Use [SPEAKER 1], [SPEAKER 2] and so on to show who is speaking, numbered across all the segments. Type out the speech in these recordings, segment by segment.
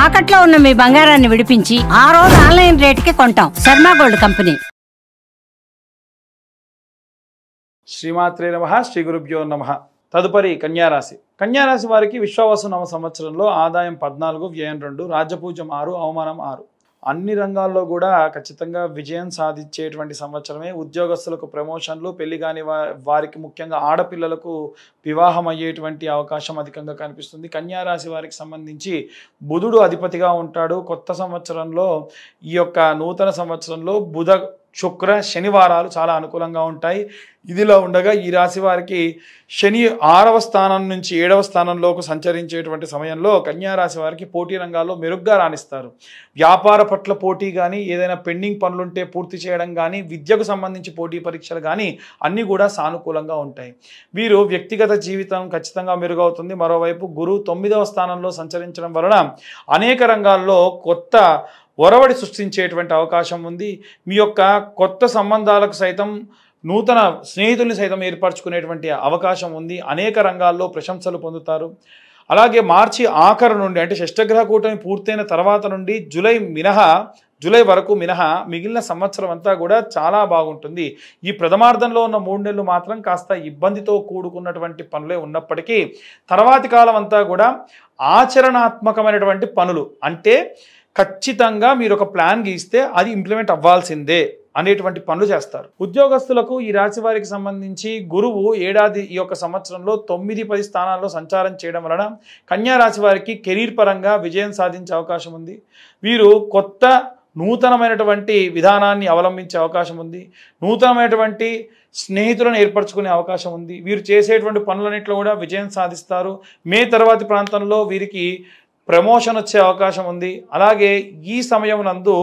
[SPEAKER 1] తాకట్లో ఉన్న మీ బంగారాన్ని విడిపించి ఆ రోజు ఆన్లైన్ రేటుకి కొంటాం. Sharma gold company.
[SPEAKER 2] శ్రీమాత్రే నమః. శ్రీ గురుభ్యో నమః. తదుపరి కన్యారాశి. కన్యారాశి వారికి విశ్వావసు నవ సంవత్సరంలో ఆదాయం 14, వ్యయం 2, రాజ్యపూజ్యం 6, అవమానం 6. అన్ని రంగాల్లో కూడా ఖచ్చితంగా విజయం సాధించేటువంటి సంవత్సరమే. ఉద్యోగస్తులకు ప్రమోషన్లు, పెళ్లి కాని వారికి ముఖ్యంగా ఆడపిల్లలకు వివాహం అయ్యేటువంటి అవకాశం అధికంగా కనిపిస్తుంది. కన్యారాశి వారికి సంబంధించి బుధుడు అధిపతిగా ఉంటాడు. కొత్త సంవత్సరంలో ఈ యొక్క నూతన సంవత్సరంలో బుధ, శుక్ర, శనివారాలు చాలా అనుకూలంగా ఉంటాయి. ఇదిలో ఉండగా ఈ రాశి వారికి శని 6వ స్థానం నుంచి 7వ స్థానంలోకి సంచరించేటువంటి సమయంలో కన్యారాశి వారికి పోటీ రంగాల్లో మెరుగ్గా రాణిస్తారు. వ్యాపార పట్ల పోటీ కానీ, ఏదైనా పెండింగ్ పనులుంటే పూర్తి చేయడం కానీ, విద్యకు సంబంధించి పోటీ పరీక్షలు కానీ అన్నీ కూడా సానుకూలంగా ఉంటాయి. వీరు వ్యక్తిగత జీవితం ఖచ్చితంగా మెరుగవుతుంది. మరోవైపు గురువు 9వ స్థానంలో సంచరించడం వలన అనేక రంగాల్లో కొత్త ఒరవడి సృష్టించేటువంటి అవకాశం ఉంది. మీ యొక్క కొత్త సంబంధాలకు సైతం, నూతన స్నేహితుల్ని సైతం ఏర్పరచుకునేటువంటి అవకాశం ఉంది. అనేక రంగాల్లో ప్రశంసలు పొందుతారు. అలాగే మార్చి ఆఖరు నుండి, అంటే షష్టగ్రహ కూటమి పూర్తయిన తర్వాత నుండి జూలై వరకు మినహా మిగిలిన సంవత్సరం అంతా కూడా చాలా బాగుంటుంది. ఈ ప్రథమార్థంలో ఉన్న 3 నెలలు మాత్రం కాస్త ఇబ్బందితో కూడుకున్నటువంటి పనులే ఉన్నప్పటికీ తర్వాతి కాలం అంతా కూడా ఆచరణాత్మకమైనటువంటి పనులు, అంటే ఖచ్చితంగా మీరు ఒక ప్లాన్ గీస్తే అది ఇంప్లిమెంట్ అవ్వాల్సిందే అనేటువంటి పనులు చేస్తారు. ఉద్యోగస్తులకు ఈ రాశి వారికి సంబంధించి గురువు ఏడాది ఈ యొక్క సంవత్సరంలో 9, 10 స్థానాల్లో సంచారం చేయడం వలన కన్యా రాశి వారికి కెరీర్ పరంగా విజయం సాధించే అవకాశం ఉంది. వీరు కొత్త నూతనమైనటువంటి విధానాన్ని అవలంబించే అవకాశం ఉంది. నూతనమైనటువంటి స్నేహితులను ఏర్పరచుకునే అవకాశం ఉంది. వీరు చేసేటువంటి పనులన్నింటిలో కూడా విజయం సాధిస్తారు. మే తర్వాతి ప్రాంతంలో వీరికి ప్రమోషన్ వచ్చే అవకాశం ఉంది. అలాగే ఈ సమయం నందు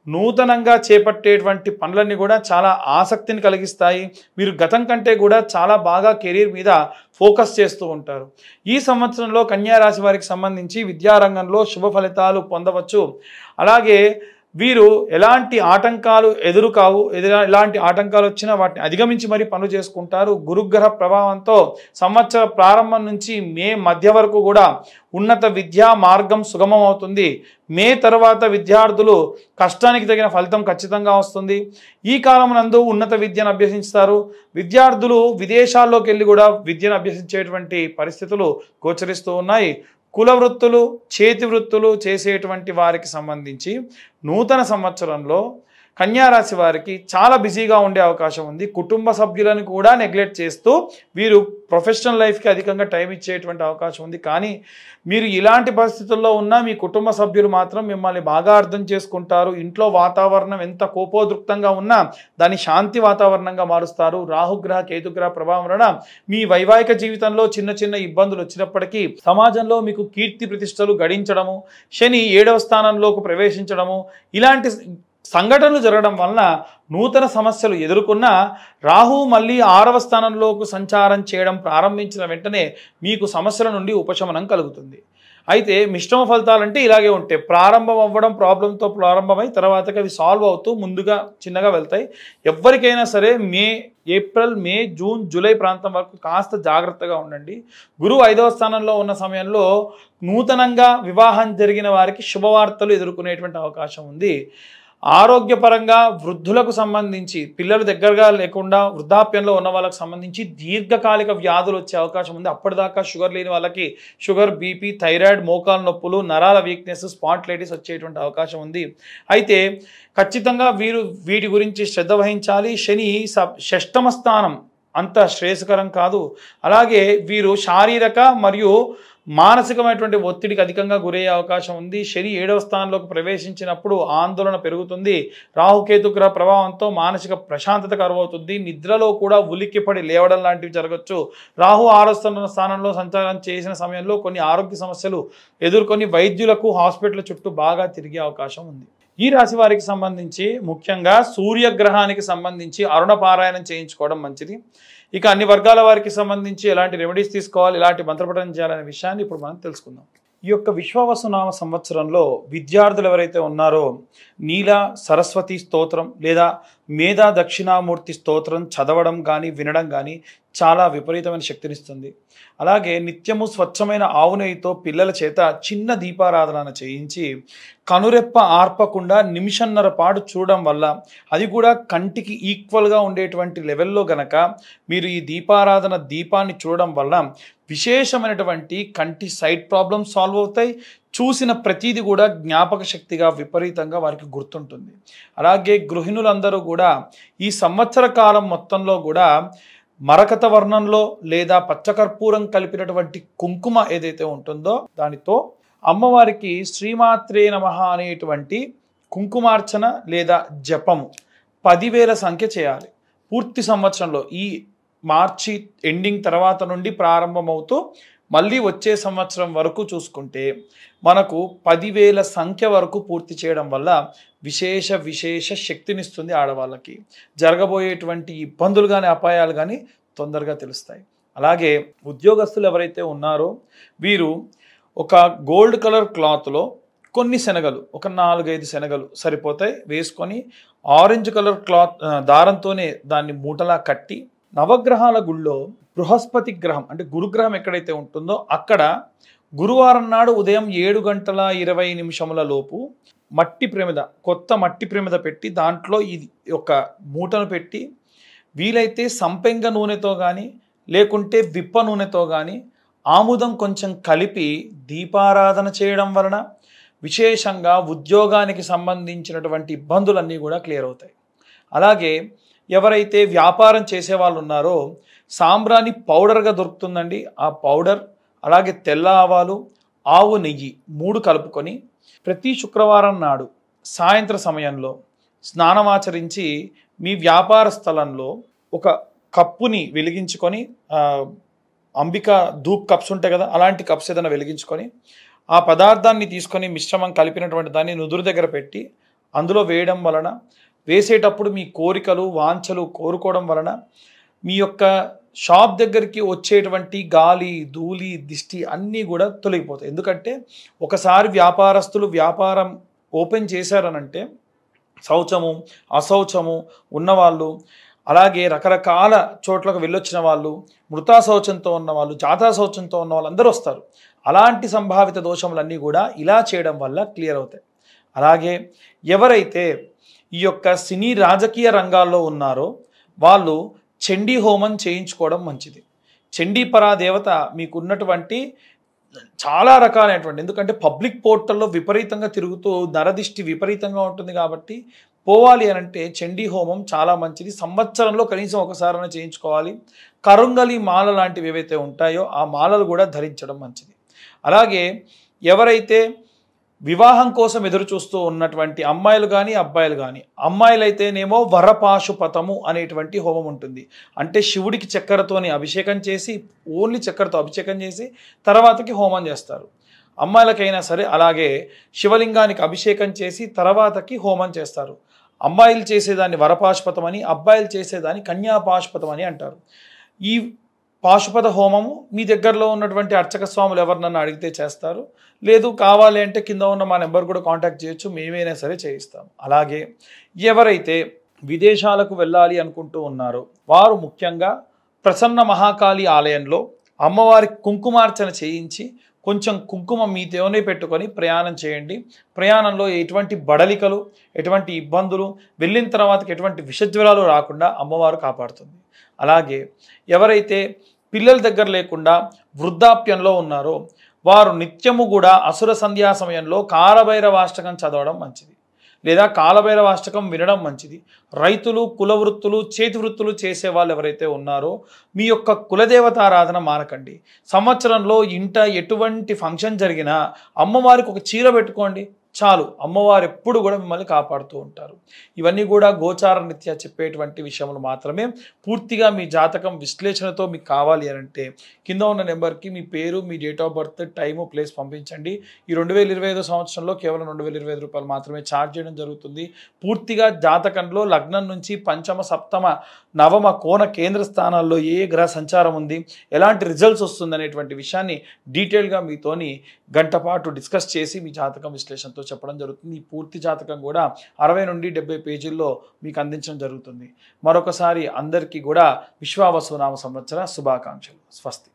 [SPEAKER 2] నూతనంగా చేపట్టేటువంటి పనులన్నీ కూడా చాలా ఆసక్తిని కలిగిస్తాయి. మీరు గతం కంటే కూడా చాలా బాగా కెరీర్ మీద ఫోకస్ చేస్తూ ఉంటారు. ఈ సంవత్సరంలో కన్యా రాశి వారికి సంబంధించి విద్యారంగంలో శుభ ఫలితాలు పొందవచ్చు. అలాగే వీరు ఎలాంటి ఆటంకాలు ఎదురుకావు. ఎలాంటి ఆటంకాలు వచ్చినా వాటిని అధిగమించి మరీ పనులు చేసుకుంటారు. గురుగ్రహ ప్రభావంతో సంవత్సర ప్రారంభం నుంచి మే మధ్య వరకు కూడా ఉన్నత విద్యా మార్గం సుగమం అవుతుంది. మే తర్వాత విద్యార్థులు కష్టానికి తగిన ఫలితం ఖచ్చితంగా వస్తుంది. ఈ కాలం నందు ఉన్నత విద్యను అభ్యసిస్తారు. విద్యార్థులు విదేశాల్లోకి వెళ్ళి కూడా విద్యను అభ్యసించేటువంటి పరిస్థితులు గోచరిస్తూ ఉన్నాయి. కుల వృత్తులు, చేతి వృత్తులు చేసేటువంటి వారికి సంబంధించి నూతన సంవత్సరంలో కన్యారాశి వారికి చాలా బిజీగా ఉండే అవకాశం ఉంది. కుటుంబ సభ్యులను కూడా నెగ్లెక్ట్ చేస్తూ వీరు ప్రొఫెషనల్ లైఫ్కి అధికంగా టైం ఇచ్చేటువంటి అవకాశం ఉంది. కానీ మీరు ఇలాంటి పరిస్థితుల్లో ఉన్నా మీ కుటుంబ సభ్యులు మాత్రం మిమ్మల్ని బాగా అర్థం చేసుకుంటారు. ఇంట్లో వాతావరణం ఎంత కోపోద్రిక్తంగా ఉన్నా దాన్ని శాంతి వాతావరణంగా మారుస్తారు. రాహుగ్రహ, కేతుగ్రహ ప్రభావం వలన మీ వైవాహిక జీవితంలో చిన్న చిన్న ఇబ్బందులు వచ్చినప్పటికీ సమాజంలో మీకు కీర్తి ప్రతిష్టలు గడించడము, శని 7వ స్థానంలోకి ప్రవేశించడము, ఇలాంటి సంఘటనలు జరగడం వలన నూతన సమస్యలు ఎదుర్కొన్న రాహు మళ్ళీ 6వ స్థానంలోకి సంచారం చేయడం ప్రారంభించిన వెంటనే మీకు సమస్యల నుండి ఉపశమనం కలుగుతుంది. అయితే మిశ్రమ ఫలితాలంటే ఇలాగే ఉంటాయి. ప్రారంభం అవ్వడం ప్రాబ్లంతో ప్రారంభమై తర్వాతకి అవి సాల్వ్ అవుతూ ముందుగా చిన్నగా వెళ్తాయి. ఎవరికైనా సరే ఏప్రిల్, మే, జూన్, జూలై ప్రాంతం వరకు కాస్త జాగ్రత్తగా ఉండండి. గురువు 5వ స్థానంలో ఉన్న సమయంలో నూతనంగా వివాహం జరిగిన వారికి శుభవార్తలు ఎదుర్కొనేటువంటి అవకాశం ఉంది. ఆరోగ్యపరంగా వృద్ధులకు సంబంధించి, పిల్లలు దగ్గరగా లేకుండా వృద్ధాప్యంలో ఉన్న వాళ్ళకి సంబంధించి దీర్ఘకాలిక వ్యాధులు వచ్చే అవకాశం ఉంది. అప్పటిదాకా షుగర్ లేని వాళ్ళకి షుగర్, బీపీ, థైరాయిడ్, మోకాలు నొప్పులు, నరాల వీక్నెస్, స్పాండిలైటిస్ వచ్చేటువంటి అవకాశం ఉంది. అయితే ఖచ్చితంగా వీరు వీటి గురించి శ్రద్ధ వహించాలి. శని 6వ స్థానం అంత శ్రేయస్కరం కాదు. అలాగే వీరు శారీరక మరియు మానసికమైనటువంటి ఒత్తిడికి అధికంగా గురయ్యే అవకాశం ఉంది. శని 7వ స్థానంలోకి ప్రవేశించినప్పుడు ఆందోళన పెరుగుతుంది. రాహుకేతుగ్రహ ప్రభావంతో మానసిక ప్రశాంతత కరువవుతుంది. నిద్రలో కూడా ఉలిక్కిపడి లేవడం లాంటివి జరగచ్చు. రాహు 6వ స్థానంలో సంచారం చేసిన సమయంలో కొన్ని ఆరోగ్య సమస్యలు ఎదుర్కొని వైద్యులకు హాస్పిటల్ చుట్టూ బాగా తిరిగే అవకాశం ఉంది. ఈ రాశి వారికి సంబంధించి ముఖ్యంగా సూర్యగ్రహానికి సంబంధించి అరుణ పారాయణం చేయించుకోవడం మంచిది. ఇక అన్ని వర్గాల వారికి సంబంధించి ఎలాంటి రెమెడీస్ తీసుకోవాలి, ఎలాంటి మంత్రపఠనం చేయాలనే విషయాన్ని ఇప్పుడు మనం తెలుసుకుందాం. ఈ యొక్క విశ్వావసునామ సంవత్సరంలో విద్యార్థులు ఎవరైతే ఉన్నారో నీల సరస్వతి స్తోత్రం లేదా మేధా దక్షిణామూర్తి స్తోత్రం చదవడం కానీ వినడం కానీ చాలా విపరీతమైన శక్తినిస్తుంది. అలాగే నిత్యము స్వచ్ఛమైన ఆవు నెయ్యితో పిల్లల చేత చిన్న దీపారాధన చేయించి కనురెప్ప ఆర్పకుండా నిమిషన్నర పాటు చూడడం వల్ల, అది కూడా కంటికి ఈక్వల్గా ఉండేటువంటి లెవెల్లో గనక మీరు ఈ దీపాన్ని చూడడం వల్ల విశేషమైనటువంటి కంటి సైట్ ప్రాబ్లమ్స్ సాల్వ్ అవుతాయి. చూసిన ప్రతీది కూడా జ్ఞాపక శక్తిగా విపరీతంగా వారికి గుర్తుంటుంది. అలాగే గృహిణులందరూ కూడా ఈ సంవత్సర కాలం మొత్తంలో కూడా మరకత వర్ణంలో లేదా పచ్చకర్పూరం కలిపినటువంటి కుంకుమ ఏదైతే ఉంటుందో దానితో అమ్మవారికి శ్రీమాత్రే నమః అనేటువంటి కుంకుమార్చన లేదా జపము 10,000 సంఖ్య చేయాలి. పూర్తి సంవత్సరంలో ఈ మార్చి ఎండింగ్ తర్వాత నుండి ప్రారంభమవుతూ మళ్ళీ వచ్చే సంవత్సరం వరకు చూసుకుంటే మనకు 10,000 సంఖ్య వరకు పూర్తి చేయడం వల్ల విశేష శక్తినిస్తుంది. ఆడవాళ్ళకి జరగబోయేటువంటి ఇబ్బందులు కానీ అపాయాలు కానీ తొందరగా తెలుస్తాయి. అలాగే ఉద్యోగస్తులు ఎవరైతే ఉన్నారో వీరు ఒక గోల్డ్ కలర్ క్లాత్లో కొన్ని శనగలు, ఒక 4-5 శనగలు సరిపోతాయి వేసుకొని ఆరెంజ్ కలర్ క్లాత్ దారంతోనే దాన్ని మూటలా కట్టి నవగ్రహాల గుళ్ళో బృహస్పతి గ్రహం అంటే గురుగ్రహం ఎక్కడైతే ఉంటుందో అక్కడ గురువారం నాడు ఉదయం 7:20 లోపు మట్టి ప్రమిద, కొత్త మట్టి ప్రమిద పెట్టి దాంట్లో ఇది ఒక మూటను పెట్టి వీలైతే సంపెంగ నూనెతో కానీ లేకుంటే విప్ప నూనెతో కానీ ఆముదం కొంచెం కలిపి దీపారాధన చేయడం వలన విశేషంగా ఉద్యోగానికి సంబంధించినటువంటి ఇబ్బందులన్నీ కూడా క్లియర్ అవుతాయి. అలాగే ఎవరైతే వ్యాపారం చేసే వాళ్ళు ఉన్నారో సాంబ్రాణి పౌడర్గా దొరుకుతుందండి. ఆ పౌడర్ అలాగే తెల్ల ఆవాలు, ఆవు నెయ్యి 3 కలుపుకొని ప్రతి శుక్రవారం నాడు సాయంత్ర సమయంలో స్నానమాచరించి మీ వ్యాపార స్థలంలో ఒక కప్పుని వెలిగించుకొని, అంబిక ధూప్ కప్స్ ఉంటాయి కదా, అలాంటి కప్స్ ఏదైనా వెలిగించుకొని ఆ పదార్థాన్ని తీసుకొని మిశ్రమం కలిపినటువంటి దాన్ని నుదురు దగ్గర పెట్టి అందులో వేయడం వలన, వేసేటప్పుడు మీ కోరికలు వాంఛలు కోరుకోవడం వలన మీ యొక్క షాప్ దగ్గరికి వచ్చేటువంటి గాలి ధూళి దిష్టి అన్నీ కూడా తొలగిపోతాయి. ఎందుకంటే ఒకసారి వ్యాపారస్తులు వ్యాపారం ఓపెన్ చేశారనంటే శౌచము అశౌచము ఉన్నవాళ్ళు, అలాగే రకరకాల చోట్లకు వెళ్ళొచ్చిన వాళ్ళు, మృతా శౌచంతో ఉన్నవాళ్ళు, జాతా శౌచంతో ఉన్న వాళ్ళు అందరూ వస్తారు. అలాంటి సంభావిత దోషములన్నీ కూడా ఇలా చేయడం వల్ల క్లియర్ అవుతాయి. అలాగే ఎవరైతే ఈ యొక్క సినీ రాజకీయ రంగాల్లో ఉన్నారో వాళ్ళు చండీ హోమం చేయించుకోవడం మంచిది. చండీ పరాదేవత మీకు ఉన్నటువంటి చాలా రకాలైనటువంటి, ఎందుకంటే పబ్లిక్ పోర్టల్లో విపరీతంగా తిరుగుతూ నరదిష్టి విపరీతంగా ఉంటుంది కాబట్టి పోవాలి అని అంటే చండీ హోమం చాలా మంచిది. సంవత్సరంలో కనీసం ఒకసారైనా చేయించుకోవాలి. కరుంగలి మాల లాంటివి ఏవైతే ఉంటాయో ఆ మాలలు కూడా ధరించడం మంచిది. అలాగే ఎవరైతే వివాహం కోసం ఎదురు చూస్తూ ఉన్నటువంటి అమ్మాయిలు కానీ అబ్బాయిలు కానీ, అమ్మాయిలైతేనేమో వరపాశుపతము అనేటువంటి హోమం ఉంటుంది. అంటే శివుడికి చక్కెరతోని అభిషేకం చేసి, ఓన్లీ చక్కెరతో అభిషేకం చేసి తర్వాతకి హోమం చేస్తారు. అమ్మాయిలకైనా సరే అలాగే శివలింగానికి అభిషేకం చేసి తర్వాతకి హోమం చేస్తారు. అమ్మాయిలు చేసేదాన్ని వరపాశుపతం అని, అబ్బాయిలు చేసేదాన్ని కన్యాపాశుపతం అని అంటారు. ఈ పాశుపత హోమము మీ దగ్గరలో ఉన్నటువంటి అర్చక స్వాములు ఎవరినన్నా అడిగితే చేస్తారు. లేదు కావాలి అంటే కింద ఉన్న మా నెంబర్ కూడా కాంటాక్ట్ చేయొచ్చు, మేమైనా సరే చేయిస్తాం. అలాగే ఎవరైతే విదేశాలకు వెళ్ళాలి అనుకుంటూ ఉన్నారో వారు ముఖ్యంగా ప్రసన్న మహాకాళి ఆలయంలో అమ్మవారికి కుంకుమార్చన చేయించి కొంచెం కుంకుమ మీతోనే పెట్టుకొని ప్రయాణం చేయండి. ప్రయాణంలో ఎటువంటి బడలికలు, ఎటువంటి ఇబ్బందులు, వెళ్ళిన తర్వాతకి ఎటువంటి విషజ్వరాలు రాకుండా అమ్మవారు కాపాడుతుంది. అలాగే ఎవరైతే పిల్లల దగ్గర లేకుండా వృద్ధాప్యంలో ఉన్నారో వారు నిత్యము కూడా అసుర సంధ్యా సమయంలో కాలభైరవాష్టకం చదవడం మంచిది, లేదా కాలభైరవాష్టకం వినడం మంచిది. రైతులు, కుల వృత్తులు, చేతి వృత్తులు చేసే వాళ్ళు ఎవరైతే ఉన్నారో మీ యొక్క కులదేవతారాధన మానకండి. సంవత్సరంలో ఇంట ఎటువంటి ఫంక్షన్ జరిగినా అమ్మవారికి ఒక చీర పెట్టుకోండి చాలు, అమ్మవారు ఎప్పుడు కూడా మిమ్మల్ని కాపాడుతూ ఉంటారు. ఇవన్నీ కూడా గోచార రీత్యా చెప్పేటువంటి విషయములు మాత్రమే. పూర్తిగా మీ జాతకం విశ్లేషణతో మీకు కావాలి అని అంటే కింద ఉన్న నెంబర్కి మీ పేరు, మీ date of birth, time, place పంపించండి. ఈ 2025 సంవత్సరంలో కేవలం 2025 రూపాయలు మాత్రమే ఛార్జ్ చేయడం జరుగుతుంది. పూర్తిగా జాతకంలో లగ్నం నుంచి పంచమ, సప్తమ, నవమ, కోణ కేంద్ర స్థానాల్లో ఏ గ్రహ సంచారం ఉంది, ఎలాంటి రిజల్ట్స్ వస్తుంది అనేటువంటి విషయాన్ని డీటెయిల్గా మీతోని గంట పాటు డిస్కస్ చేసి మీ జాతకం విశ్లేషణతో చెప్పడం జరుగుతుంది. ఈ పూర్తి జాతకం కూడా 60 నుండి 70 పేజీల్లో మీకు అందించడం జరుగుతుంది. మరొకసారి అందరికీ కూడా విశ్వావసు నామ సంవత్సర శుభాకాంక్షలు. స్వస్తి.